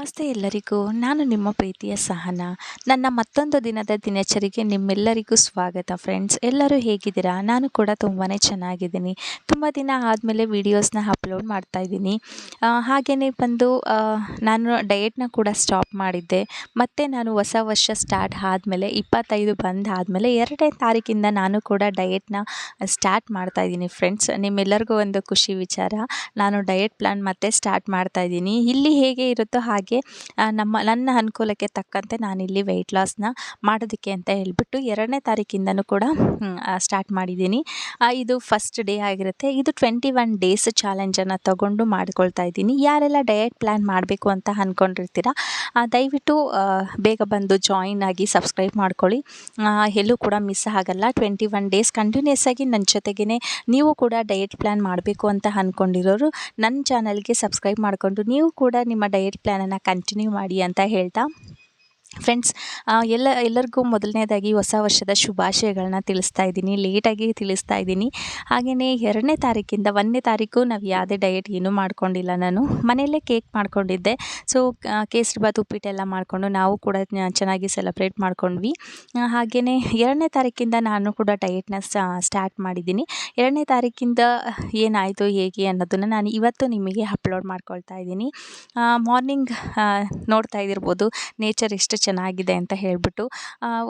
ನಮಸ್ತೆ ಎಲ್ಲರಿಗೂ. ನಾನು ನಿಮ್ಮ ಪ್ರೀತಿಯ ಸಹನಾ. ನನ್ನ ಮತ್ತೊಂದು ದಿನದ ದಿನಚರಿಗೆ ನಿಮ್ಮೆಲ್ಲರಿಗೂ ಸ್ವಾಗತ ಫ್ರೆಂಡ್ಸ್. ಎಲ್ಲರೂ ಹೇಗಿದ್ದೀರಾ? ನಾನು ಕೂಡ ತುಂಬಾ ಚೆನ್ನಾಗಿದ್ದೀನಿ. ತುಂಬ ದಿನ ಆದಮೇಲೆ ವೀಡಿಯೋಸ್ನ ಅಪ್ಲೋಡ್ ಮಾಡ್ತಾಯಿದ್ದೀನಿ. ಹಾಗೆಯೇ ಬಂದು ನಾನು ಡಯೆಟ್ನ ಕೂಡ ಸ್ಟಾಪ್ ಮಾಡಿದ್ದೆ. ಮತ್ತು ನಾನು ಹೊಸ ವರ್ಷ ಸ್ಟಾರ್ಟ್ ಆದಮೇಲೆ 25 ಬಂದಾದಮೇಲೆ 2ನೇ ತಾರೀಕಿಂದ ನಾನು ಕೂಡ ಡಯೆಟ್ನ ಸ್ಟಾರ್ಟ್ ಮಾಡ್ತಾಯಿದ್ದೀನಿ ಫ್ರೆಂಡ್ಸ್. ನಿಮ್ಮೆಲ್ಲರಿಗೂ ಒಂದು ಖುಷಿ ವಿಚಾರ, ನಾನು ಡಯೆಟ್ ಪ್ಲ್ಯಾನ್ ಮತ್ತೆ ಸ್ಟಾರ್ಟ್ ಮಾಡ್ತಾಯಿದ್ದೀನಿ. ಇಲ್ಲಿ ಹೇಗೆ ಇರುತ್ತೋ ಹಾಗೆ ನನ್ನ ಅನುಕೂಲಕ್ಕೆ ತಕ್ಕಂತೆ ನಾನಿಲ್ಲಿ ವೆಯ್ಟ್ ಲಾಸ್ನ ಮಾಡೋದಕ್ಕೆ ಅಂತ ಹೇಳ್ಬಿಟ್ಟು 2ನೇ ತಾರೀಕಿಂದನೂ ಕೂಡ ಸ್ಟಾರ್ಟ್ ಮಾಡಿದ್ದೀನಿ. ಇದು ಫಸ್ಟ್ ಡೇ ಆಗಿರುತ್ತೆ. ಇದು 21 ಡೇಸ್ ಚಾಲೆಂಜನ್ನು ತಗೊಂಡು ಮಾಡ್ಕೊಳ್ತಾ ಇದ್ದೀನಿ. ಯಾರೆಲ್ಲ ಡಯೆಟ್ ಪ್ಲ್ಯಾನ್ ಮಾಡಬೇಕು ಅಂತ ಅಂದ್ಕೊಂಡಿರ್ತೀರ ದಯವಿಟ್ಟು ಬೇಗ ಬಂದು ಜಾಯಿನ್ ಆಗಿ ಸಬ್ಸ್ಕ್ರೈಬ್ ಮಾಡ್ಕೊಳ್ಳಿ. ಎಲ್ಲೂ ಕೂಡ ಮಿಸ್ ಆಗಲ್ಲ. 21 ಡೇಸ್ ಕಂಟಿನ್ಯೂಸ್ ಆಗಿ ನನ್ನ ಜೊತೆಗೇ ನೀವು ಕೂಡ ಡಯೆಟ್ ಪ್ಲ್ಯಾನ್ ಮಾಡಬೇಕು ಅಂತ ಅಂದ್ಕೊಂಡಿರೋರು ನನ್ನ ಚಾನಲ್ಗೆ ಸಬ್ಸ್ಕ್ರೈಬ್ ಮಾಡಿಕೊಂಡು ನೀವು ಕೂಡ ನಿಮ್ಮ ಡಯೆಟ್ ಪ್ಲ್ಯಾನನ್ನು ಕಂಟಿನ್ಯೂ ಮಾಡಿ ಅಂತ ಹೇಳ್ತಾ ಫ್ರೆಂಡ್ಸ್, ಎಲ್ಲರಿಗೂ ಮೊದಲನೇದಾಗಿ ಹೊಸ ವರ್ಷದ ಶುಭಾಶಯಗಳನ್ನ ತಿಳಿಸ್ತಾ ಇದ್ದೀನಿ. ಲೇಟಾಗಿ ತಿಳಿಸ್ತಾ ಇದ್ದೀನಿ. ಹಾಗೆಯೇ 2ನೇ ತಾರೀಕಿಂದ 1ನೇ ತಾರೀಕು ನಾವು ಯಾವುದೇ ಡಯೆಟ್ ಏನೂ ಮಾಡ್ಕೊಂಡಿಲ್ಲ. ನಾನು ಮನೆಯಲ್ಲೇ ಕೇಕ್ ಮಾಡ್ಕೊಂಡಿದ್ದೆ. ಸೊ ಕೇಸರಿಬಾತ್ ಉಪ್ಪಿಟ್ಟೆಲ್ಲ ಮಾಡಿಕೊಂಡು ನಾವು ಕೂಡ ಚೆನ್ನಾಗಿ ಸೆಲೆಬ್ರೇಟ್ ಮಾಡ್ಕೊಂಡ್ವಿ. ಹಾಗೆಯೇ 2ನೇ ತಾರೀಕಿಂದ ನಾನು ಕೂಡ ಡಯೆಟ್ನ ಸ್ಟಾರ್ಟ್ ಮಾಡಿದ್ದೀನಿ. 2ನೇ ತಾರೀಕಿಂದ ಏನಾಯಿತು ಹೇಗೆ ಅನ್ನೋದನ್ನು ನಾನು ಇವತ್ತು ನಿಮಗೆ ಅಪ್ಲೋಡ್ ಮಾಡ್ಕೊಳ್ತಾ ಇದ್ದೀನಿ. ಮಾರ್ನಿಂಗ್ ನೋಡ್ತಾ ಇದ್ದಿರ್ಬೋದು ನೇಚರ್ ಎಷ್ಟು ಚೆನ್ನಾಗಿದೆ ಅಂತ ಹೇಳ್ಬಿಟ್ಟು.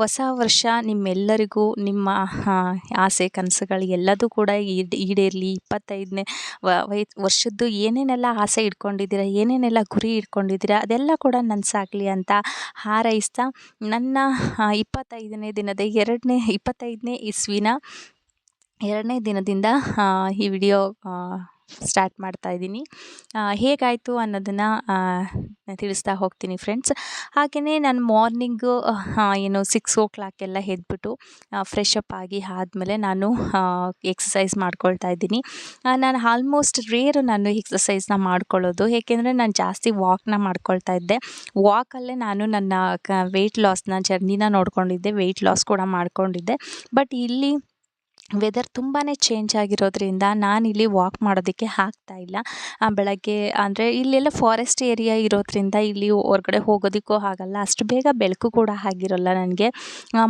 ಹೊಸ ವರ್ಷ ನಿಮ್ಮೆಲ್ಲರಿಗೂ ನಿಮ್ಮ ಆಸೆ ಕನಸುಗಳು ಎಲ್ಲದೂ ಕೂಡ ಈಡೇರಲಿ. 25ನೇ ವರ್ಷದ್ದು ಏನೇನೆಲ್ಲ ಆಸೆ ಇಟ್ಕೊಂಡಿದ್ದೀರಾ, ಏನೇನೆಲ್ಲ ಗುರಿ ಇಟ್ಕೊಂಡಿದ್ದೀರಾ ಅದೆಲ್ಲ ಕೂಡ ನನಸಾಗಲಿ ಅಂತ ಹಾರೈಸ್ತಾ ನನ್ನ 25ನೇ ಇಸ್ವಿನ 2ನೇ ದಿನದಿಂದ ಈ ವಿಡಿಯೋ ಸ್ಟಾರ್ಟ್ ಮಾಡ್ತಾ ಇದ್ದೀನಿ. ಹೇಗಾಯಿತು ಅನ್ನೋದನ್ನು ತಿಳಿಸ್ತಾ ಹೋಗ್ತೀನಿ ಫ್ರೆಂಡ್ಸ್. ಹಾಗೆಯೇ ನಾನು ಮಾರ್ನಿಂಗು 6 ಓ ಕ್ಲಾಕೆಲ್ಲ ಎದ್ಬಿಟ್ಟು ಫ್ರೆಶ್ ಅಪ್ ಆದಮೇಲೆ ನಾನು ಎಕ್ಸಸೈಸ್ ಮಾಡ್ಕೊಳ್ತಾ ಇದ್ದೀನಿ. ನಾನು ಆಲ್ಮೋಸ್ಟ್ ನಾನು ಎಕ್ಸಸೈಸ್ನ ಮಾಡ್ಕೊಳ್ಳೋದು, ಏಕೆಂದರೆ ನಾನು ಜಾಸ್ತಿ ವಾಕ್ನ ಮಾಡ್ಕೊಳ್ತಾ ಇದ್ದೆ. ವಾಕಲ್ಲೇ ನಾನು ನನ್ನ ವೆಯ್ಟ್ ಲಾಸ್ನ ಜರ್ನಿನ ನೋಡ್ಕೊಂಡಿದ್ದೆ, ವೆಯ್ಟ್ ಲಾಸ್ ಕೂಡ ಮಾಡ್ಕೊಂಡಿದ್ದೆ. ಬಟ್ ಇಲ್ಲಿ ವೆದರ್ ತುಂಬಾ ಚೇಂಜ್ ಆಗಿರೋದ್ರಿಂದ ನಾನಿಲ್ಲಿ ವಾಕ್ ಮಾಡೋದಕ್ಕೆ ಆಗ್ತಾಯಿಲ್ಲ. ಬೆಳಗ್ಗೆ ಅಂದರೆ ಇಲ್ಲೆಲ್ಲ ಫಾರೆಸ್ಟ್ ಏರಿಯಾ ಇರೋದ್ರಿಂದ ಇಲ್ಲಿ ಹೊರಗಡೆ ಹೋಗೋದಕ್ಕೂ ಆಗಲ್ಲ. ಅಷ್ಟು ಬೇಗ ಬೆಳಕು ಕೂಡ ಆಗಿರೋಲ್ಲ ನನಗೆ.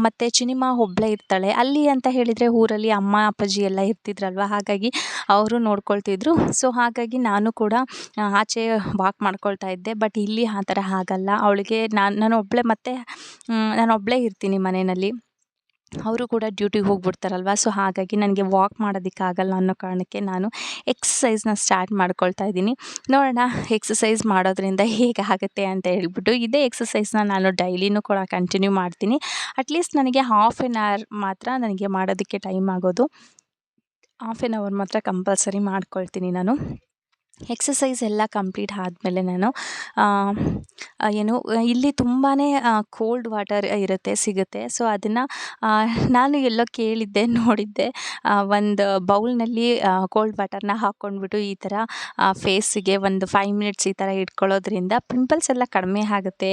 ಮತ್ತು ಚಿನಿಮಾ ಒಬ್ಬಳೇ ಇರ್ತಾಳೆ ಅಲ್ಲಿ ಅಂತ ಹೇಳಿದರೆ, ಊರಲ್ಲಿ ಅಮ್ಮ ಅಪ್ಪಾಜಿ ಎಲ್ಲ ಇರ್ತಿದ್ರಲ್ವ, ಹಾಗಾಗಿ ಅವರು ನೋಡ್ಕೊಳ್ತಿದ್ರು. ಸೊ ಹಾಗಾಗಿ ನಾನು ಕೂಡ ಆಚೆ ವಾಕ್ ಮಾಡ್ಕೊಳ್ತಾ ಇದ್ದೆ. ಬಟ್ ಇಲ್ಲಿ ಆ ಥರ ಆಗಲ್ಲ. ಅವಳಿಗೆ ನಾನು ಒಬ್ಬಳೇ ಇರ್ತೀನಿ ಮನೆಯಲ್ಲಿ. ಅವರು ಕೂಡ ಡ್ಯೂಟಿಗೆ ಹೋಗ್ಬಿಡ್ತಾರಲ್ವ. ಸೊ ಹಾಗಾಗಿ ನನಗೆ ವಾಕ್ ಮಾಡೋದಕ್ಕಾಗಲ್ಲ ಅನ್ನೋ ಕಾರಣಕ್ಕೆ ನಾನು ಎಕ್ಸಸೈಸ್ನ ಸ್ಟಾರ್ಟ್ ಮಾಡ್ಕೊಳ್ತಾ ಇದ್ದೀನಿ. ನೋಡೋಣ ಎಕ್ಸಸೈಸ್ ಮಾಡೋದ್ರಿಂದ ಹೇಗಾಗುತ್ತೆ ಅಂತ ಹೇಳ್ಬಿಟ್ಟು. ಇದೇ ಎಕ್ಸಸೈಸ್ನ ನಾನು ಡೈಲಿನೂ ಕೂಡ ಕಂಟಿನ್ಯೂ ಮಾಡ್ತೀನಿ. ಅಟ್ಲೀಸ್ಟ್ ನನಗೆ ಹಾಫ್ ಆನ್ ಅವರ್ ಮಾತ್ರ ನನಗೆ ಮಾಡೋದಕ್ಕೆ ಟೈಮ್ ಆಗೋದು. ಹಾಫ್ ಆನ್ ಅವರ್ ಮಾತ್ರ ಕಂಪಲ್ಸರಿ ಮಾಡ್ಕೊಳ್ತೀನಿ ನಾನು. ಎಕ್ಸಸೈಸ್ ಎಲ್ಲ ಕಂಪ್ಲೀಟ್ ಆದಮೇಲೆ ನಾನು ಇಲ್ಲಿ ತುಂಬಾ ಕೋಲ್ಡ್ ವಾಟರ್ ಸಿಗುತ್ತೆ. ಸೊ ಅದನ್ನು ನಾನು ಎಲ್ಲೋ ಕೇಳಿದ್ದೆ, ನೋಡಿದ್ದೆ. ಒಂದು ಬೌಲ್ನಲ್ಲಿ ಕೋಲ್ಡ್ ವಾಟರ್ನ ಹಾಕ್ಕೊಂಡ್ಬಿಟ್ಟು ಈ ಥರ ಫೇಸಿಗೆ ಒಂದು 5 ಮಿನಿಟ್ಸ್ ಈ ಥರ ಇಟ್ಕೊಳ್ಳೋದ್ರಿಂದ ಪಿಂಪಲ್ಸ್ ಎಲ್ಲ ಕಡಿಮೆ ಆಗುತ್ತೆ,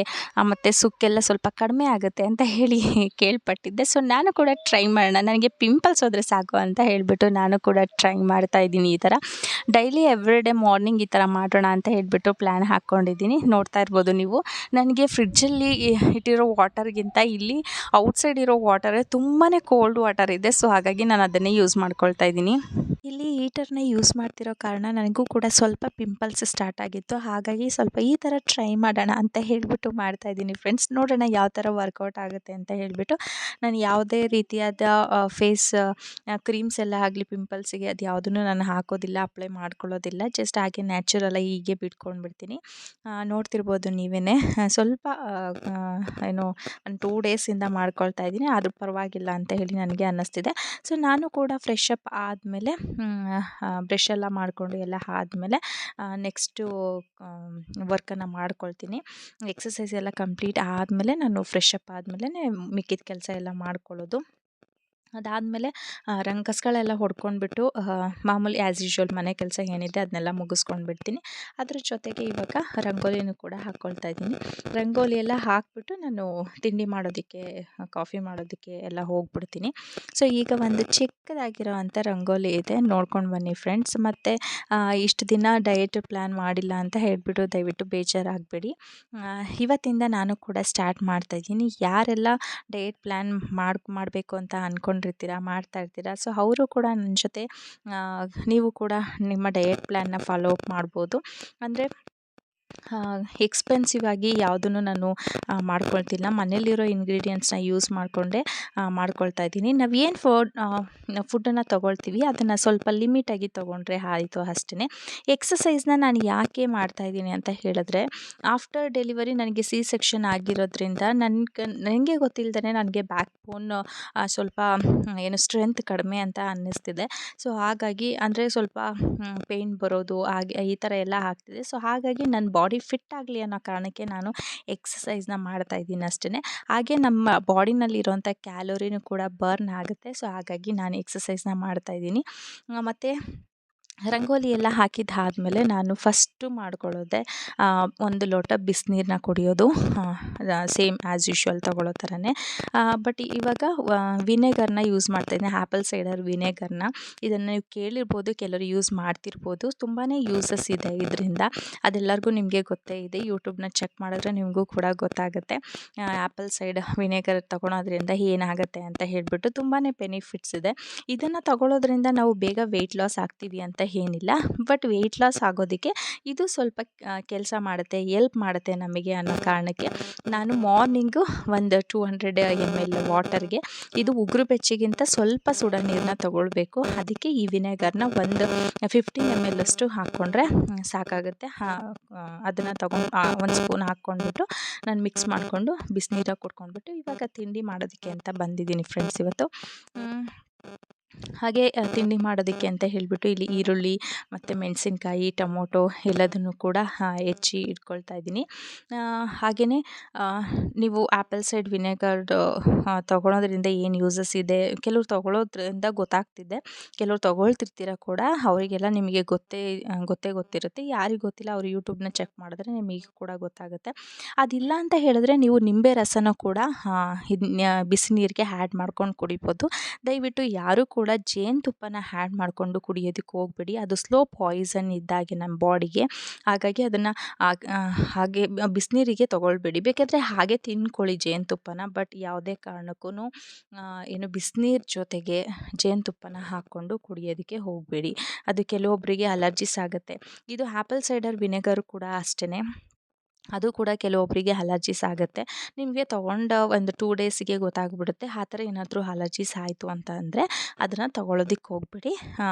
ಮತ್ತು ಸುಕ್ಕೆಲ್ಲ ಸ್ವಲ್ಪ ಕಡಿಮೆ ಆಗುತ್ತೆ ಅಂತ ಹೇಳಿ ಕೇಳ್ಪಟ್ಟಿದ್ದೆ. ಸೊ ನಾನು ಕೂಡ ಟ್ರೈ ಮಾಡೋಣ, ನನಗೆ ಪಿಂಪಲ್ಸ್ ಹೋದರೆ ಸಾಕು ಅಂತ ಹೇಳಿಬಿಟ್ಟು ನಾನು ಕೂಡ ಟ್ರೈ ಮಾಡ್ತಾಯಿದ್ದೀನಿ. ಈ ಥರ ಡೈಲಿ ಎವ್ರಿಡೇ ಮಾರ್ನಿಂಗ್ ಈ ಥರ ಮಾಡೋಣ ಅಂತ ಹೇಳಿಬಿಟ್ಟು ಪ್ಲ್ಯಾನ್ ಹಾಕ್ಕೊಂಡಿದ್ದೀನಿ. ನೋಡ್ತಾ ಇರ್ಬೋದು ನೀವು, ನನಗೆ ಫ್ರಿಡ್ಜಲ್ಲಿ ಇಟ್ಟಿರೋ ವಾಟರ್ಗಿಂತ ಇಲ್ಲಿ ಔಟ್ಸೈಡ್ ಇರೋ ವಾಟರೇ ತುಂಬಾ ಕೋಲ್ಡ್ ವಾಟರ್ ಇದೆ. ಸೊ ಹಾಗಾಗಿ ನಾನು ಅದನ್ನೇ ಯೂಸ್ ಮಾಡ್ಕೊಳ್ತಾ ಇದ್ದೀನಿ. ಇಲ್ಲಿ ಹೀಟರ್ನ ಯೂಸ್ ಮಾಡ್ತಿರೋ ಕಾರಣ ನನಗೂ ಕೂಡ ಸ್ವಲ್ಪ ಪಿಂಪಲ್ಸ್ ಸ್ಟಾರ್ಟ್ ಆಗಿತ್ತು. ಹಾಗಾಗಿ ಸ್ವಲ್ಪ ಈ ಥರ ಟ್ರೈ ಮಾಡೋಣ ಅಂತ ಹೇಳಿಬಿಟ್ಟು ಮಾಡ್ತಾಯಿದ್ದೀನಿ ಫ್ರೆಂಡ್ಸ್. ನೋಡೋಣ ಯಾವ ಥರ ವರ್ಕೌಟ್ ಆಗುತ್ತೆ ಅಂತ ಹೇಳಿಬಿಟ್ಟು. ನಾನು ಯಾವುದೇ ರೀತಿಯಾದ ಫೇಸ್ ಕ್ರೀಮ್ಸ್ ಎಲ್ಲ ಆಗಲಿ ಪಿಂಪಲ್ಸಿಗೆ ಅದು ಯಾವುದನ್ನು ನಾನು ಹಾಕೋದಿಲ್ಲ, ಅಪ್ಲೈ ಮಾಡ್ಕೊಳ್ಳೋದಿಲ್ಲ. ಜಸ್ಟ್ ಹಾಗೆ ನ್ಯಾಚುರಲಾಗಿ ಹೀಗೆ ಬಿಟ್ಕೊಂಡ್ಬಿಡ್ತೀನಿ. ನೋಡ್ತಿರ್ಬೋದು ನೀವೇ. ಸ್ವಲ್ಪ ಒಂದು 2 ಡೇಸಿಂದ ಮಾಡ್ಕೊಳ್ತಾ ಇದ್ದೀನಿ, ಆದರೂ ಪರವಾಗಿಲ್ಲ ಅಂತ ಹೇಳಿ ನನಗೆ ಅನ್ನಿಸ್ತಿದೆ. ಸೊ ನಾನು ಕೂಡ ಫ್ರೆಶ್ ಅಪ್ ಆದಮೇಲೆ ಬ್ರಷ್ ಎಲ್ಲ ಮಾಡಿಕೊಂಡು ಎಲ್ಲ ಆದಮೇಲೆ ನೆಕ್ಸ್ಟು ವರ್ಕನ್ನು ಮಾಡ್ಕೊಳ್ತೀನಿ. ಎಕ್ಸಸೈಸ್ ಎಲ್ಲ ಕಂಪ್ಲೀಟ್ ಆದಮೇಲೆ ನಾನು ಫ್ರೆಶ್ ಅಪ್ ಆದಮೇಲೆ ಮಿಕ್ಕಿದ ಕೆಲಸ ಎಲ್ಲ ಮಾಡ್ಕೊಳ್ಳೋದು. ಅದಾದಮೇಲೆ ಕಸಗಳೆಲ್ಲ ಹೊಡ್ಕೊಂಡ್ಬಿಟ್ಟು ಮಾಮೂಲಿ ಆ್ಯಸ್ ಯೂಶ್ವಲ್ ಮನೆ ಕೆಲಸ ಏನಿದೆ ಅದನ್ನೆಲ್ಲ ಮುಗಿಸ್ಕೊಂಡು ಬಿಡ್ತೀನಿ. ಅದ್ರ ಜೊತೆಗೆ ಇವಾಗ ರಂಗೋಲಿನೂ ಕೂಡ ಹಾಕ್ಕೊಳ್ತಾ ಇದ್ದೀನಿ. ರಂಗೋಲಿ ಎಲ್ಲ ಹಾಕಿಬಿಟ್ಟು ನಾನು ತಿಂಡಿ ಮಾಡೋದಕ್ಕೆ, ಕಾಫಿ ಮಾಡೋದಕ್ಕೆ ಎಲ್ಲ ಹೋಗ್ಬಿಡ್ತೀನಿ. ಸೊ ಈಗ ಒಂದು ಚಿಕ್ಕದಾಗಿರೋವಂಥ ರಂಗೋಲಿ ಇದೆ, ನೋಡ್ಕೊಂಡು ಬನ್ನಿ ಫ್ರೆಂಡ್ಸ್. ಮತ್ತು ಇಷ್ಟು ದಿನ ಡಯಟ್ ಪ್ಲ್ಯಾನ್ ಮಾಡಿಲ್ಲ ಅಂತ ಹೇಳಿಬಿಟ್ಟು ದಯವಿಟ್ಟು ಬೇಜಾರಾಗಬೇಡಿ. ಇವತ್ತಿಂದ ನಾನು ಕೂಡ ಸ್ಟಾರ್ಟ್ ಮಾಡ್ತಾಯಿದ್ದೀನಿ. ಯಾರೆಲ್ಲ ಡಯಟ್ ಪ್ಲ್ಯಾನ್ ಮಾಡಬೇಕು ಅಂತ ಅಂದ್ಕೊಂಡಿರ್ತೀರ, ಮಾಡ್ತಾ ಇರ್ತೀರ, ಸೊ ಅವರು ಕೂಡ ನನ್ನ ಜೊತೆ ನೀವು ಕೂಡ ನಿಮ್ಮ ಡಯಟ್ ಪ್ಲ್ಯಾನ್ನ ಫಾಲೋ ಅಪ್ ಮಾಡ್ಬೋದು. ಅಂದರೆ ಎಕ್ಸ್ಪೆನ್ಸಿವ್ ಆಗಿ ಯಾವುದನ್ನು ನಾನು ಮಾಡ್ಕೊಳ್ತಿಲ್ಲ. ಮನೇಲಿರೋ ಇಂಗ್ರೀಡಿಯೆಂಟ್ಸ್ನ ಯೂಸ್ ಮಾಡಿಕೊಂಡೇ ಮಾಡ್ಕೊಳ್ತಾ ಇದ್ದೀನಿ. ನಾವೇನು ಫುಡ್ಡನ್ನು ತೊಗೊಳ್ತೀವಿ ಅದನ್ನು ಸ್ವಲ್ಪ ಲಿಮಿಟಾಗಿ ತೊಗೊಂಡ್ರೆ ಆಯಿತು ಅಷ್ಟೇ. ಎಕ್ಸಸೈಸ್ನ ನಾನು ಯಾಕೆ ಮಾಡ್ತಾಯಿದ್ದೀನಿ ಅಂತ ಹೇಳಿದ್ರೆ, ಆಫ್ಟರ್ ಡೆಲಿವರಿ ನನಗೆ ಸಿ ಸೆಕ್ಷನ್ ಆಗಿರೋದ್ರಿಂದ ನನಗೆ ಗೊತ್ತಿಲ್ಲದೇ ನನಗೆ ಬ್ಯಾಕ್ ಬೋನ್ ಸ್ವಲ್ಪ ಸ್ಟ್ರೆಂತ್ ಕಡಿಮೆ ಅಂತ ಅನ್ನಿಸ್ತಿದೆ. ಸೊ ಹಾಗಾಗಿ ಅಂದರೆ ಸ್ವಲ್ಪ ಪೇಯ್ನ್ ಬರೋದು ಹಾಗೆ ಈ ಥರ ಎಲ್ಲ ಆಗ್ತಿದೆ. ಸೊ ಹಾಗಾಗಿ ನನ್ನ ಬಾಡಿ ಫಿಟ್ ಆಗಲಿ ಅನ್ನೋ ಕಾರಣಕ್ಕೆ ನಾನು ಎಕ್ಸಸೈಸ್ನ ಮಾಡ್ತಾಯಿದ್ದೀನಿ ಅಷ್ಟೇ. ಹಾಗೆ ನಮ್ಮ ಬಾಡಿನಲ್ಲಿರೋಂಥ ಕ್ಯಾಲೋರಿನೂ ಕೂಡ ಬರ್ನ್ ಆಗುತ್ತೆ. ಸೊ ಹಾಗಾಗಿ ನಾನು ಎಕ್ಸಸೈಸ್ನ ಮಾಡ್ತಾಯಿದ್ದೀನಿ. ಮತ್ತು ರಂಗೋಲಿ ಎಲ್ಲ ಹಾಕಿದ್ದಾದಮೇಲೆ ನಾನು ಫಸ್ಟು ಮಾಡ್ಕೊಳ್ಳೋದೆ ಒಂದು ಲೋಟ ಬಿಸಿನೀರನ್ನ ಕುಡಿಯೋದು, ಸೇಮ್ ಆ್ಯಸ್ ಯೂಶ್ವಲ್ ತೊಗೊಳ್ಳೋ ಥರನೇ. ಬಟ್ ಇವಾಗ ವಿನೆಗರ್ನ ಯೂಸ್ ಮಾಡ್ತಾಯಿದ್ದೀನಿ, ಆ್ಯಪಲ್ ಸೈಡರ್ ವಿನೆಗರ್ನ. ಇದನ್ನು ನೀವು ಕೇಳಿರ್ಬೋದು, ಕೆಲವರು ಯೂಸ್ ಮಾಡ್ತಿರ್ಬೋದು. ತುಂಬಾ ಯೂಸಸ್ ಇದೆ ಇದರಿಂದ, ಅದೆಲ್ಲರಿಗೂ ನಿಮಗೆ ಗೊತ್ತೇ ಇದೆ. ಯೂಟ್ಯೂಬ್ನ ಚೆಕ್ ಮಾಡಿದ್ರೆ ನಿಮಗೂ ಕೂಡ ಗೊತ್ತಾಗುತ್ತೆ. ಆ್ಯಪಲ್ ಸೈಡರ್ ವಿನೆಗರ್ ತೊಗೊಳೋದ್ರಿಂದ ಏನಾಗುತ್ತೆ ಅಂತ ಹೇಳಿಬಿಟ್ಟು ತುಂಬಾ ಬೆನಿಫಿಟ್ಸ್ ಇದೆ. ಇದನ್ನು ತಗೊಳ್ಳೋದ್ರಿಂದ ನಾವು ಬೇಗ ವೆಯ್ಟ್ ಲಾಸ್ ಆಗ್ತೀವಿ ಅಂತ ಏನಿಲ್ಲ, ಬಟ್ ವೆಯ್ಟ್ ಲಾಸ್ ಆಗೋದಕ್ಕೆ ಇದು ಸ್ವಲ್ಪ ಕೆಲಸ ಮಾಡುತ್ತೆ, ಎಲ್ಪ್ ಮಾಡುತ್ತೆ ನಮಗೆ ಅನ್ನೋ ಕಾರಣಕ್ಕೆ ನಾನು ಮಾರ್ನಿಂಗು ಒಂದು 200 ml ವಾಟರ್ಗೆ ಇದು ಉಗುರು ಬೆಚ್ಚಗಿಂತ ಸ್ವಲ್ಪ ಸುಡ ನೀರನ್ನ ತೊಗೊಳ್ಬೇಕು. ಅದಕ್ಕೆ ಈ ವಿನೆಗರ್ನ ಒಂದು 15 ml ಅಷ್ಟು ಹಾಕ್ಕೊಂಡ್ರೆ ಸಾಕಾಗುತ್ತೆ. ಅದನ್ನು ಒಂದು ಸ್ಪೂನ್ ಹಾಕ್ಕೊಂಡ್ಬಿಟ್ಟು ನಾನು ಮಿಕ್ಸ್ ಮಾಡಿಕೊಂಡು ಬಿಸಿನೀರಾಗಿ ಕುಡ್ಕೊಂಡ್ಬಿಟ್ಟು ಇವಾಗ ತಿಂಡಿ ಮಾಡೋದಕ್ಕೆ ಅಂತ ಬಂದಿದ್ದೀನಿ ಫ್ರೆಂಡ್ಸ್ ಇವತ್ತು. ಹಾಗೆ ತಿಂಡಿ ಮಾಡೋದಕ್ಕೆ ಅಂತ ಹೇಳಿಬಿಟ್ಟು ಇಲ್ಲಿ ಈರುಳ್ಳಿ ಮತ್ತು ಮೆಣಸಿನ್ಕಾಯಿ, ಟೊಮೊಟೊ ಎಲ್ಲದನ್ನು ಕೂಡ ಹೆಚ್ಚಿ ಇಟ್ಕೊಳ್ತಾ ಇದ್ದೀನಿ. ಹಾಗೆಯೇ ನೀವು ಆ್ಯಪಲ್ ಸೈಡ್ ವಿನೆಗರ್ ತೊಗೊಳೋದ್ರಿಂದ ಏನು ಯೂಸಸ್ ಇದೆ, ಕೆಲವ್ರು ತೊಗೊಳೋದ್ರಿಂದ ಗೊತ್ತಾಗ್ತಿದೆ, ಕೆಲವ್ರು ತೊಗೊಳ್ತಿರ್ತೀರ ಕೂಡ, ಅವರಿಗೆಲ್ಲ ನಿಮಗೆ ಗೊತ್ತಿರುತ್ತೆ. ಯಾರಿಗೆ ಗೊತ್ತಿಲ್ಲ ಅವರು ಯೂಟ್ಯೂಬ್ನ ಚೆಕ್ ಮಾಡಿದ್ರೆ ನಿಮಗೆ ಕೂಡ ಗೊತ್ತಾಗುತ್ತೆ. ಅದಿಲ್ಲ ಅಂತ ಹೇಳಿದ್ರೆ ನೀವು ನಿಂಬೆ ರಸನ ಕೂಡ ಬಿಸಿ ನೀರಿಗೆ ಆ್ಯಡ್ ಮಾಡ್ಕೊಂಡು ಕುಡಿಬೋದು. ದಯವಿಟ್ಟು ಯಾರೂ ಕೂಡ ಜೇನುತುಪ್ಪನ ಆ್ಯಡ್ ಮಾಡಿಕೊಂಡು ಕುಡಿಯೋದಕ್ಕೆ ಹೋಗಬೇಡಿ, ಅದು ಸ್ಲೋ ಪಾಯ್ಸನ್ ಇದ್ದಾಗೆ ನಮ್ಮ ಬಾಡಿಗೆ. ಹಾಗಾಗಿ ಅದನ್ನು ಹಾಗೆ ಬಿಸಿನೀರಿಗೆ ತೊಗೊಳ್ಬೇಡಿ. ಬೇಕಾದರೆ ಹಾಗೆ ತಿಂದ್ಕೊಳ್ಳಿ ಜೇನುತುಪ್ಪನ, ಬಟ್ ಯಾವುದೇ ಕಾರಣಕ್ಕೂ ಬಿಸಿನೀರು ಜೊತೆಗೆ ಜೇನುತುಪ್ಪನ ಹಾಕ್ಕೊಂಡು ಕುಡಿಯೋದಕ್ಕೆ ಹೋಗಬೇಡಿ. ಅದು ಕೆಲವೊಬ್ಬರಿಗೆ ಅಲರ್ಜಿಸ್ ಆಗುತ್ತೆ. ಇದು ಆ್ಯಪಲ್ ಸೈಡರ್ ವಿನೆಗರ್ ಕೂಡ ಅಷ್ಟೇ, ಅದು ಕೂಡ ಕೆಲವೊಬ್ಬರಿಗೆ ಅಲರ್ಜಿಸ್ ಆಗುತ್ತೆ. ನಿಮಗೆ ತೊಗೊಂಡು ಒಂದು 2 ಡೇಸಿಗೆ ಗೊತ್ತಾಗ್ಬಿಡುತ್ತೆ. ಆ ಥರ ಏನಾದರೂ ಅಲರ್ಜಿಸ್ ಆಯಿತು ಅಂತ ಅಂದರೆ ಅದನ್ನು ತೊಗೊಳೋದಕ್ಕೆ ಹೋಗ್ಬಿಡಿ,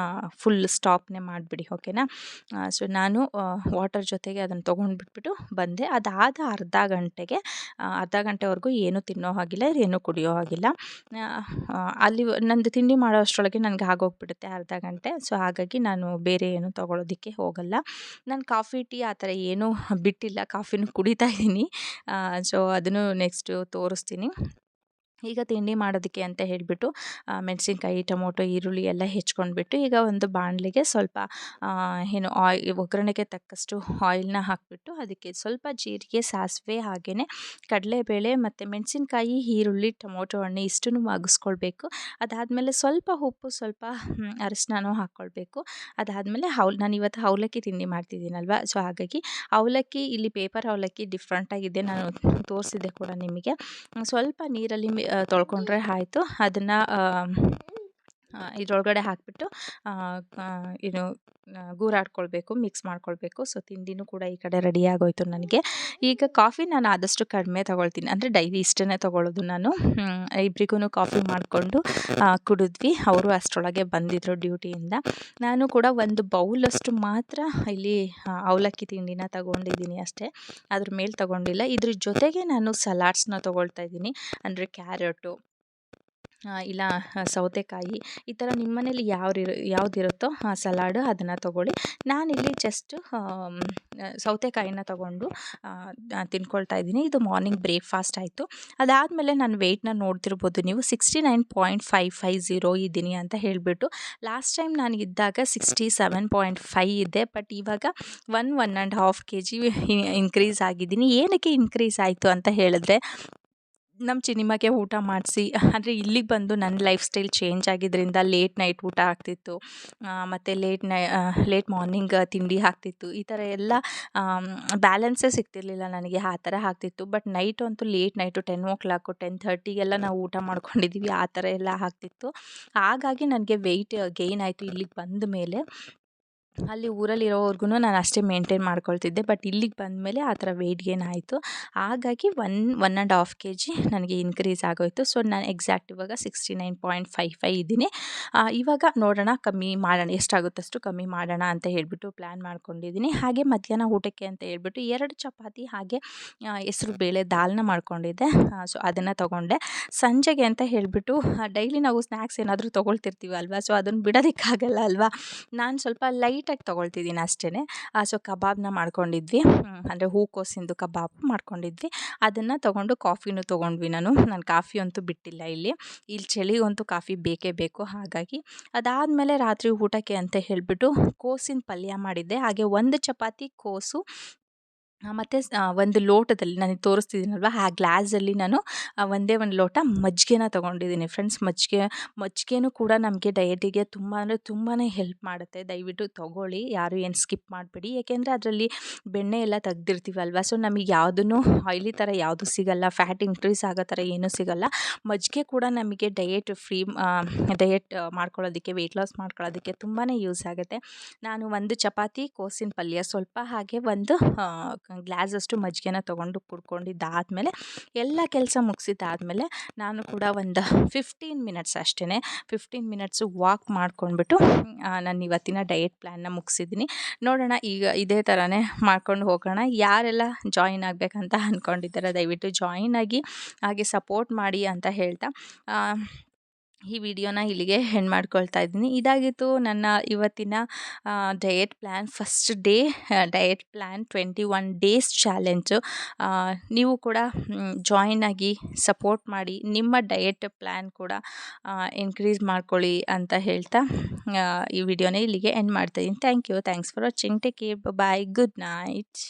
ಫುಲ್ ಸ್ಟಾಪ್ನೇ ಮಾಡಿಬಿಡಿ, ಓಕೆನಾ. ಸೊ ನಾನು ವಾಟರ್ ಜೊತೆಗೆ ಅದನ್ನು ತೊಗೊಂಡ್ಬಿಟ್ಬಿಟ್ಟು ಬಂದೆ. ಅದಾದ ಅರ್ಧ ಗಂಟೆವರೆಗೂ ಏನೂ ತಿನ್ನೋ ಹಾಗಿಲ್ಲ, ಏನೂ ಕುಡಿಯೋ ಹಾಗಿಲ್ಲ. ಅಲ್ಲಿ ನಂದು ತಿಂಡಿ ಮಾಡೋ ಅಷ್ಟರೊಳಗೆ ನನಗೆ ಆಗೋಗ್ಬಿಡುತ್ತೆ ಅರ್ಧ ಗಂಟೆ. ಸೊ ಹಾಗಾಗಿ ನಾನು ಬೇರೆ ಏನೂ ತೊಗೊಳೋದಕ್ಕೆ ಹೋಗಲ್ಲ. ನಾನು ಕಾಫಿ ಟೀ ಆ ಥರ ಏನೂ ಬಿಟ್ಟಿಲ್ಲ, ಕಾಫಿನೂ ಕುಡಿತಾ ಇದ್ದೀನಿ. ಸೊ ಅದನ್ನು ನೆಕ್ಸ್ಟು ತೋರಿಸ್ತೀನಿ. ಈಗ ತಿಂಡಿ ಮಾಡೋದಕ್ಕೆ ಅಂತ ಹೇಳಿಬಿಟ್ಟು ಮೆಣಸಿನ್ಕಾಯಿ, ಟೊಮೊಟೊ, ಈರುಳ್ಳಿ ಎಲ್ಲ ಹೆಚ್ಕೊಂಡ್ಬಿಟ್ಟು ಈಗ ಒಂದು ಬಾಣಲೆಗೆ ಸ್ವಲ್ಪ ಒಗ್ಗರಣೆಗೆ ತಕ್ಕಷ್ಟು ಆಯಿಲ್ನ ಹಾಕಿಬಿಟ್ಟು ಅದಕ್ಕೆ ಸ್ವಲ್ಪ ಜೀರಿಗೆ, ಸಾಸಿವೆ, ಹಾಗೆಯೇ ಕಡಲೆಬೇಳೆ ಮತ್ತು ಮೆಣಸಿನ್ಕಾಯಿ, ಈರುಳ್ಳಿ, ಟೊಮೊಟೊ ಹಣ್ಣು ಇಷ್ಟನ್ನು ಮಗ್ಗಿಸ್ಕೊಳ್ಬೇಕು. ಅದಾದಮೇಲೆ ಸ್ವಲ್ಪ ಉಪ್ಪು, ಸ್ವಲ್ಪ ಅರಶಿನನೂ ಹಾಕ್ಕೊಳ್ಬೇಕು. ಅದಾದಮೇಲೆ ನಾನು ಇವತ್ತು ಅವಲಕ್ಕಿ ತಿಂಡಿ ಮಾಡ್ತಿದ್ದೀನಲ್ವ, ಸೊ ಹಾಗಾಗಿ ಅವಲಕ್ಕಿ ಇಲ್ಲಿ ಪೇಪರ್ ಅವಲಕ್ಕಿ ಡಿಫ್ರೆಂಟಾಗಿದೆ, ನಾನು ತೋರಿಸಿದ್ದೆ ಕೂಡ ನಿಮಗೆ. ಸ್ವಲ್ಪ ನೀರಲ್ಲಿ ತೊಳ್ಕೊಂಡ್ರೆ ಆಯಿತು. ಅದನ್ನು ಇದರೊಳಗಡೆ ಹಾಕಿಬಿಟ್ಟು ಗೂರಾಡ್ಕೊಳ್ಬೇಕು, ಮಿಕ್ಸ್ ಮಾಡ್ಕೊಳ್ಬೇಕು. ಸೊ ತಿಂಡಿನೂ ಕೂಡ ಈ ಕಡೆ ರೆಡಿ ಆಗೋಯ್ತು ನನಗೆ. ಈಗ ಕಾಫಿ ನಾನು ಆದಷ್ಟು ಕಡಿಮೆ ತೊಗೊಳ್ತೀನಿ, ಅಂದರೆ ಡೈಲಿ ಇಷ್ಟೇ ತೊಗೊಳ್ಳೋದು ನಾನು. ಇಬ್ಬರಿಗೂ ಕಾಫಿ ಮಾಡಿಕೊಂಡು ಕುಡಿದ್ವಿ. ಅವರು ಅಷ್ಟರೊಳಗೆ ಬಂದಿದ್ದರು ಡ್ಯೂಟಿಯಿಂದ. ನಾನು ಕೂಡ ಒಂದು ಬೌಲಷ್ಟು ಮಾತ್ರ ಇಲ್ಲಿ ಅವಲಕ್ಕಿ ತಿಂಡಿನ ತೊಗೊಂಡಿದ್ದೀನಿ ಅಷ್ಟೇ, ಅದ್ರ ಮೇಲೆ ತೊಗೊಂಡಿಲ್ಲ. ಇದ್ರ ಜೊತೆಗೆ ನಾನು ಸಲಾಡ್ಸ್ನ ತೊಗೊಳ್ತಾ ಇದ್ದೀನಿ, ಅಂದರೆ ಕ್ಯಾರೆಟು, ಇಲ್ಲ ಸೌತೆಕಾಯಿ ಈ ಥರ ನಿಮ್ಮ ಮನೇಲಿ ಯಾವುದಿರುತ್ತೋ ಸಲಾಡು ಅದನ್ನು ತೊಗೊಳ್ಳಿ. ನಾನಿಲ್ಲಿ ಜಸ್ಟ್ ಸೌತೆಕಾಯಿನ ತೊಗೊಂಡು ತಿನ್ಕೊಳ್ತಾ ಇದ್ದೀನಿ. ಇದು ಮಾರ್ನಿಂಗ್ ಬ್ರೇಕ್ಫಾಸ್ಟ್ ಆಯಿತು. ಅದಾದಮೇಲೆ ನಾನು ವೆಯ್ಟ್‌ನ ನೋಡ್ತಿರ್ಬೋದು ನೀವು 69.550 ಇದ್ದೀನಿ ಅಂತ ಹೇಳಿಬಿಟ್ಟು. ಲಾಸ್ಟ್ ಟೈಮ್ ನಾನು ಇದ್ದಾಗ 67.5 ಇದ್ದೆ. ಬಟ್ ಇವಾಗ 1.5 kg ಇನ್ಕ್ರೀಸ್ ಆಗಿದ್ದೀನಿ. ಏನಕ್ಕೆ ಇನ್ಕ್ರೀಸ್ ಆಯಿತು ಅಂತ ಹೇಳಿದ್ರೆ, ನಮ್ಮ ಚಿನಿಮಗೆ ಊಟ ಮಾಡಿಸಿ, ಅಂದರೆ ಇಲ್ಲಿಗೆ ಬಂದು ನನ್ನ ಲೈಫ್ ಸ್ಟೈಲ್ ಚೇಂಜ್ ಆಗಿದ್ದರಿಂದ ಲೇಟ್ ನೈಟ್ ಊಟ ಆಗ್ತಿತ್ತು, ಮತ್ತು ಲೇಟ್ ಮಾರ್ನಿಂಗ್ ತಿಂಡಿ ಆಗ್ತಿತ್ತು. ಈ ಥರ ಎಲ್ಲ ಬ್ಯಾಲೆನ್ಸೇ ಸಿಗ್ತಿರ್ಲಿಲ್ಲ ನನಗೆ, ಆ ಥರ ಆಗ್ತಿತ್ತು. ಬಟ್ ನೈಟು ಅಂತೂ ಲೇಟ್ ನೈಟು 10 o'clock 10:30ಗೆಲ್ಲ ನಾವು ಊಟ ಮಾಡ್ಕೊಂಡಿದ್ದೀವಿ, ಆ ಥರ ಎಲ್ಲ ಆಗ್ತಿತ್ತು. ಹಾಗಾಗಿ ನನಗೆ ವೆಯ್ಟ್ ಗೇನ್ ಆಯಿತು ಇಲ್ಲಿಗೆ ಬಂದ ಮೇಲೆ. ಅಲ್ಲಿ ಊರಲ್ಲಿರೋವರೆಗೂ ನಾನು ಅಷ್ಟೇ ಮೇಂಟೈನ್ ಮಾಡ್ಕೊಳ್ತಿದ್ದೆ. ಬಟ್ ಇಲ್ಲಿಗೆ ಬಂದಮೇಲೆ ಆ ಥರ ವೆಯ್ಟ್ ಗೇನ್ ಆಯಿತು. ಹಾಗಾಗಿ 1.5 kg ನನಗೆ ಇನ್ಕ್ರೀಸ್ ಆಗೋಯಿತು. ಸೊ ನಾನು ಎಕ್ಸಾಕ್ಟ್ ಇವಾಗ 69.55 ಇದ್ದೀನಿ. ಇವಾಗ ನೋಡೋಣ, ಕಮ್ಮಿ ಮಾಡೋಣ, ಎಷ್ಟಾಗುತ್ತೋ ಅಷ್ಟು ಕಮ್ಮಿ ಮಾಡೋಣ ಅಂತ ಹೇಳ್ಬಿಟ್ಟು ಪ್ಲ್ಯಾನ್ ಮಾಡ್ಕೊಂಡಿದ್ದೀನಿ. ಹಾಗೆ ಮಧ್ಯಾಹ್ನ ಊಟಕ್ಕೆ ಅಂತ ಹೇಳ್ಬಿಟ್ಟು 2 ಚಪಾತಿ ಹಾಗೆ ಹೆಸ್ರು ಬೇಳೆ ದಾಲ್ನ ಮಾಡ್ಕೊಂಡಿದ್ದೆ. ಸೊ ಅದನ್ನು ತೊಗೊಂಡೆ. ಸಂಜೆಗೆ ಅಂತ ಹೇಳಿಬಿಟ್ಟು ಡೈಲಿ ನಾವು ಸ್ನ್ಯಾಕ್ಸ್ ಏನಾದರೂ ತೊಗೊಳ್ತಿರ್ತೀವಿ ಅಲ್ವಾ, ಸೊ ಅದನ್ನು ಬಿಡೋದಕ್ಕಾಗಲ್ಲ ಅಲ್ವಾ. ನಾನು ಸ್ವಲ್ಪ ಲೈಟಾಗಿ ತೊಗೊಳ್ತಿದ್ದೀನಿ ಅಷ್ಟೇ. ಸೊ ಕಬಾಬ್ನ ಮಾಡ್ಕೊಂಡಿದ್ವಿ, ಅಂದರೆ ಹೂಕೋಸಿಂದು ಕಬಾಬ್ ಮಾಡ್ಕೊಂಡಿದ್ವಿ. ಅದನ್ನು ತೊಗೊಂಡು ಕಾಫಿನೂ ತೊಗೊಂಡ್ವಿ. ನಾನು ಕಾಫಿ ಅಂತೂ ಬಿಟ್ಟಿಲ್ಲ. ಇಲ್ಲಿ ಚಳಿಗಂತೂ ಕಾಫಿ ಬೇಕೇ ಬೇಕು. ಹಾಗಾಗಿ ಅದಾದಮೇಲೆ ರಾತ್ರಿ ಊಟಕ್ಕೆ ಅಂತ ಹೇಳಿಬಿಟ್ಟು ಕೋಸಿನ ಪಲ್ಯ ಮಾಡಿದ್ದೆ. ಹಾಗೆ 1 ಚಪಾತಿ ಕೋಸು, ಮತ್ತು ಒಂದು ಲೋಟದಲ್ಲಿ ನನಗೆ ತೋರಿಸ್ತಿದ್ದೀನಲ್ವ, ಆ ಗ್ಲಾಸಲ್ಲಿ ನಾನು ಒಂದೇ ಒಂದು ಲೋಟ ಮಜ್ಜಿಗೆನ ತೊಗೊಂಡಿದ್ದೀನಿ ಫ್ರೆಂಡ್ಸ್. ಮಜ್ಜಿಗೆನೂ ಕೂಡ ನಮಗೆ ಡಯಟಿಗೆ ತುಂಬ ಅಂದರೆ ತುಂಬಾ ಹೆಲ್ಪ್ ಮಾಡುತ್ತೆ. ದಯವಿಟ್ಟು ತೊಗೊಳ್ಳಿ, ಯಾರು ಏನು ಸ್ಕಿಪ್ ಮಾಡಬೇಡಿ. ಏಕೆಂದರೆ ಅದರಲ್ಲಿ ಬೆಣ್ಣೆ ಎಲ್ಲ ತೆಗ್ದಿರ್ತೀವಲ್ವ, ಸೊ ನಮಗೆ ಯಾವುದೂ ಆಯ್ಲಿ ಥರ ಯಾವುದು ಸಿಗಲ್ಲ, ಫ್ಯಾಟ್ ಇನ್ಕ್ರೀಸ್ ಆಗೋ ಥರ ಏನೂ ಸಿಗಲ್ಲ. ಮಜ್ಜಿಗೆ ಕೂಡ ನಮಗೆ ಡಯಟ್ ಮಾಡ್ಕೊಳ್ಳೋದಕ್ಕೆ, ವೆಯ್ಟ್ ಲಾಸ್ ಮಾಡ್ಕೊಳ್ಳೋದಕ್ಕೆ ತುಂಬಾ ಯೂಸ್ ಆಗುತ್ತೆ. ನಾನು 1 ಚಪಾತಿ, ಕೋಸಿನ ಪಲ್ಯ ಸ್ವಲ್ಪ, ಹಾಗೆ ಒಂದು ಗ್ಲಾಸಷ್ಟು ಮಜ್ಜಿಗೆನ ತೊಗೊಂಡು ಕುಡ್ಕೊಂಡಿದ್ದಾದಮೇಲೆ, ಎಲ್ಲ ಕೆಲಸ ಮುಗಿಸಿದ್ದಾದಮೇಲೆ ನಾನು ಕೂಡ ಒಂದು 15 ಮಿನಿಟ್ಸ್ ಅಷ್ಟೇ, 15 ಮಿನಿಟ್ಸು ವಾಕ್ ಮಾಡ್ಕೊಂಡ್ಬಿಟ್ಟು ನಾನು ಇವತ್ತಿನ ಡಯಟ್ ಪ್ಲ್ಯಾನ್ನ ಮುಗಿಸಿದ್ದೀನಿ. ನೋಡೋಣ, ಈಗ ಇದೇ ಥರನೇ ಮಾಡ್ಕೊಂಡು ಹೋಗೋಣ. ಯಾರೆಲ್ಲ ಜಾಯಿನ್ ಆಗಬೇಕಂತ ಅಂದ್ಕೊಂಡಿದ್ದಾರೆ ದಯವಿಟ್ಟು ಜಾಯಿನ್ ಆಗಿ, ಹಾಗೆ ಸಪೋರ್ಟ್ ಮಾಡಿ ಅಂತ ಹೇಳ್ತಾ ಈ ವಿಡಿಯೋನ ಇಲ್ಲಿಗೆ ಎಂಡ್ ಮಾಡ್ಕೊಳ್ತಾ ಇದ್ದೀನಿ. ಇದಾಗಿತ್ತು ನನ್ನ ಇವತ್ತಿನ diet plan, first day diet plan 21 days challenge. ನೀವು ಕೂಡ ಜಾಯಿನ್ ಆಗಿ ಸಪೋರ್ಟ್ ಮಾಡಿ, ನಿಮ್ಮ ಡಯಟ್ ಪ್ಲ್ಯಾನ್ ಕೂಡ ಇನ್ಕ್ರೀಸ್ ಮಾಡ್ಕೊಳ್ಳಿ ಅಂತ ಹೇಳ್ತಾ ಈ ವಿಡಿಯೋನ ಇಲ್ಲಿಗೆ ಎಂಡ್ ಮಾಡ್ತಾಯಿದ್ದೀನಿ. Thanks for watching. Take care, bye, good night.